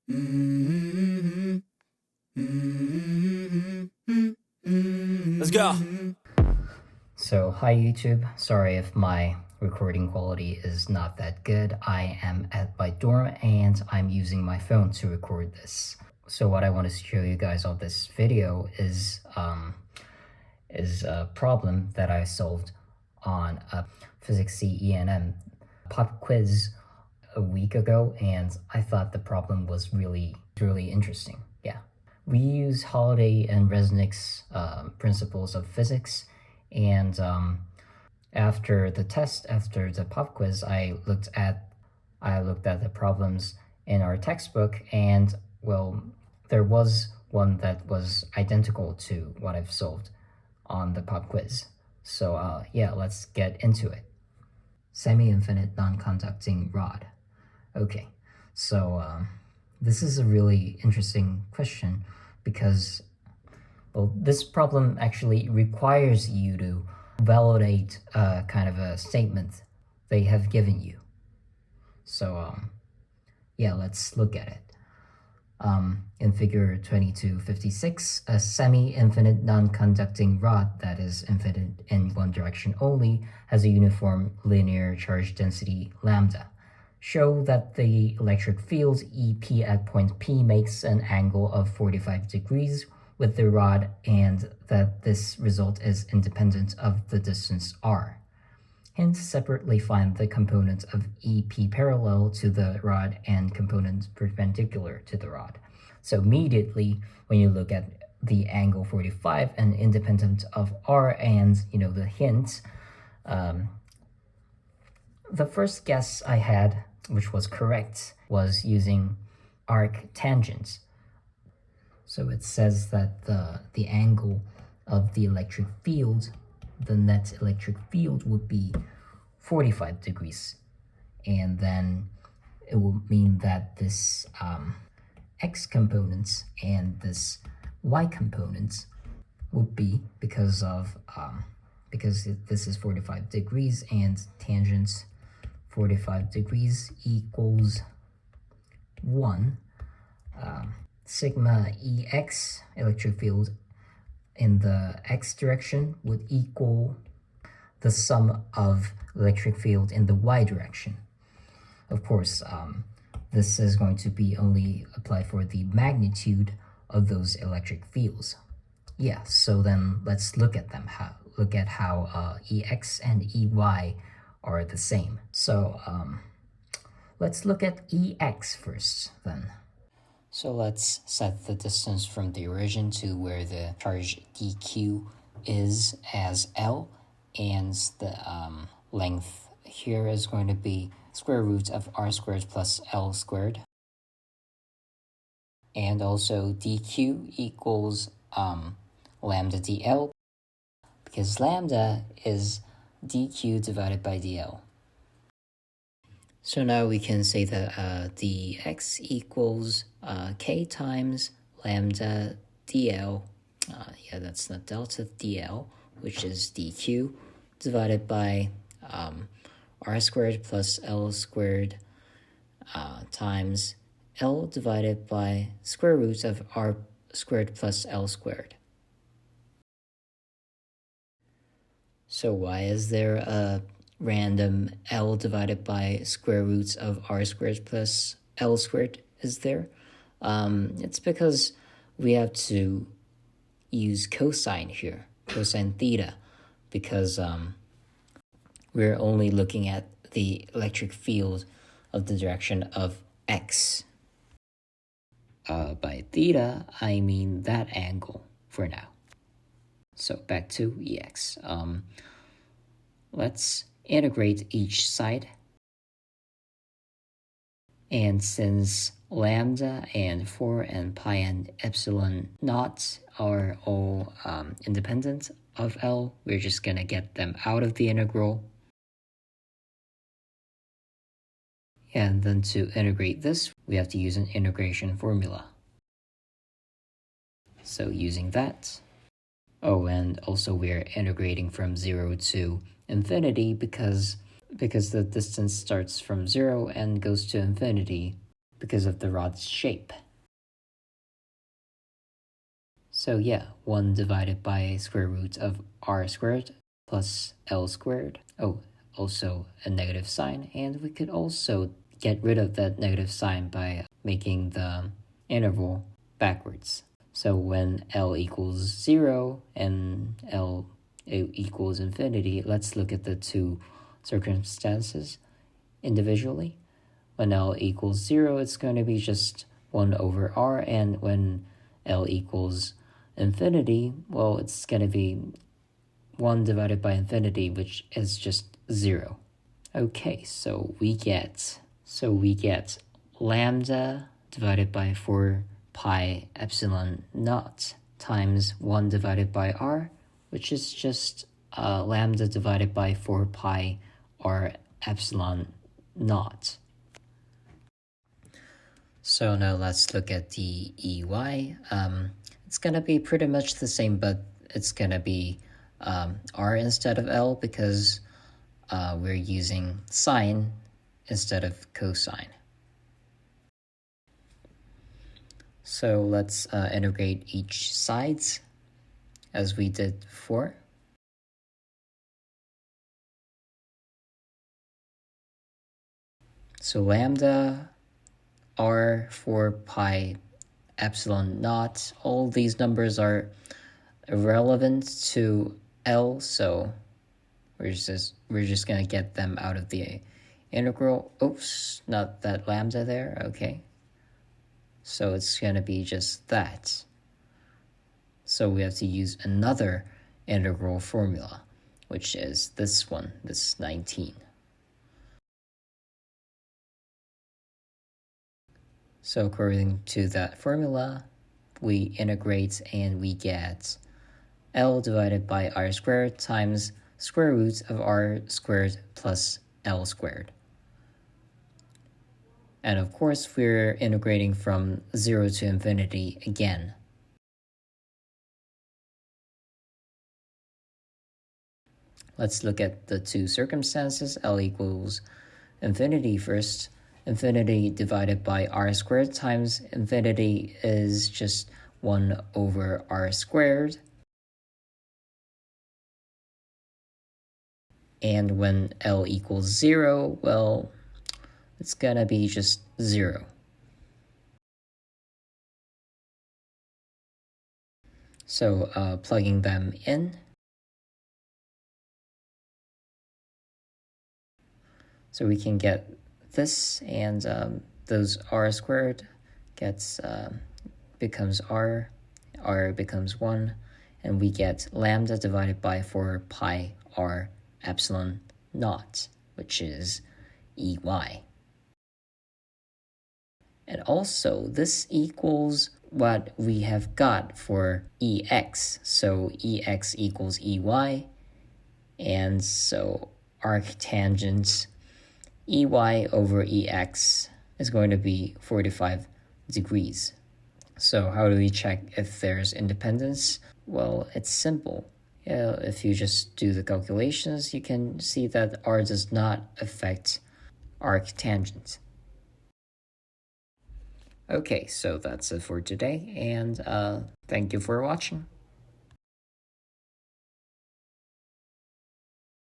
Let's go. So, hi YouTube. Sorry if my recording quality is not that good. I am at my dorm and I'm using my phone to record this. So what I want to show you guys on this video is a problem that I solved on a Physics C E&M pop quiz a week ago, and I thought the problem was really interesting. Yeah. We use Holiday and Resnick's principles of physics, and after the test, after the pop quiz, I looked at the problems in our textbook, and well, there was one that was identical to what I've solved on the pop quiz. So yeah, let's get into it. Semi-infinite non-conducting rod. Okay, so this is a really interesting question because, well, this problem actually requires you to validate kind of a statement they have given you. So yeah, let's look at it. In figure 2256, a semi-infinite non-conducting rod that is infinite in one direction only has a uniform linear charge density lambda. Show that the electric field EP at point P makes an angle of 45 degrees with the rod and that this result is independent of the distance r. Hence, separately find the component of EP parallel to the rod and component perpendicular to the rod. So immediately, when you look at the angle 45 and independent of r and, the hint, the first guess I had, which was correct, was using arc tangents. So it says that the angle of the electric field, the net electric field, would be 45 degrees. And then it will mean that this x components and this y components would be because this is 45 degrees and tangent 45 degrees equals 1. Sigma Ex, electric field in the x direction, would equal the sum of electric field in the y direction. Of course, this is going to be only applied for the magnitude of those electric fields. Yeah, so then let's look at them. Look at how Ex and Ey are the same. So let's look at Ex first then. So let's set the distance from the origin to where the charge dq is as L, and the length here is going to be square root of r squared plus L squared. And also dq equals lambda dl, because lambda is dq divided by dl. So now we can say that dx equals k times lambda dl, yeah, that's not delta dl, which is dq, divided by r squared plus L squared times L divided by square root of r squared plus L squared. So why is there a random L divided by square roots of r squared plus L squared is there? It's because we have to use cosine here, cosine theta, because we're only looking at the electric field of the direction of x. By theta, I mean that angle for now. So back to Ex. Let's integrate each side. And since lambda and 4 and pi and epsilon naught are all independent of L, we're just going to get them out of the integral. And then to integrate this, we have to use an integration formula. So using that. Oh, and also we're integrating from 0 to infinity because the distance starts from 0 and goes to infinity, because of the rod's shape. So yeah, 1 divided by square root of r squared plus l squared. Oh, also a negative sign, and we could also get rid of that negative sign by making the interval backwards. So when L equals 0 and L equals infinity, let's look at the two circumstances individually. When L equals 0, it's going to be just 1 over r, and when L equals infinity, well, it's going to be 1 divided by infinity, which is just 0. Okay, so we get lambda divided by 4 pi epsilon naught times 1 divided by r, which is just lambda divided by 4 pi r epsilon naught. So now let's look at the EY. It's gonna be pretty much the same, but it's gonna be r instead of L because we're using sine instead of cosine. So let's integrate each sides as we did before. So lambda r 4 pi epsilon naught, all these numbers are irrelevant to L, so we're just gonna get them out of the integral. Oops, not that lambda there, okay. So it's gonna be just that. So we have to use another integral formula, which is this one, this 19. So according to that formula, we integrate and we get L divided by r squared times square root of r squared plus L squared. And of course, we're integrating from 0 to infinity again. Let's look at the two circumstances. L equals infinity first. Infinity divided by r squared times infinity is just 1 over r squared. And when L equals 0, well, it's gonna be just 0. So plugging them in. So we can get this, and those r squared becomes r becomes 1, and we get lambda divided by 4 pi r epsilon naught, which is EY. And also, this equals what we have got for EX. So EX equals EY, and so arctangent EY over EX is going to be 45 degrees. So how do we check if there's independence? Well, it's simple. If you just do the calculations, you can see that r does not affect arctangent. Okay, so that's it for today, and thank you for watching.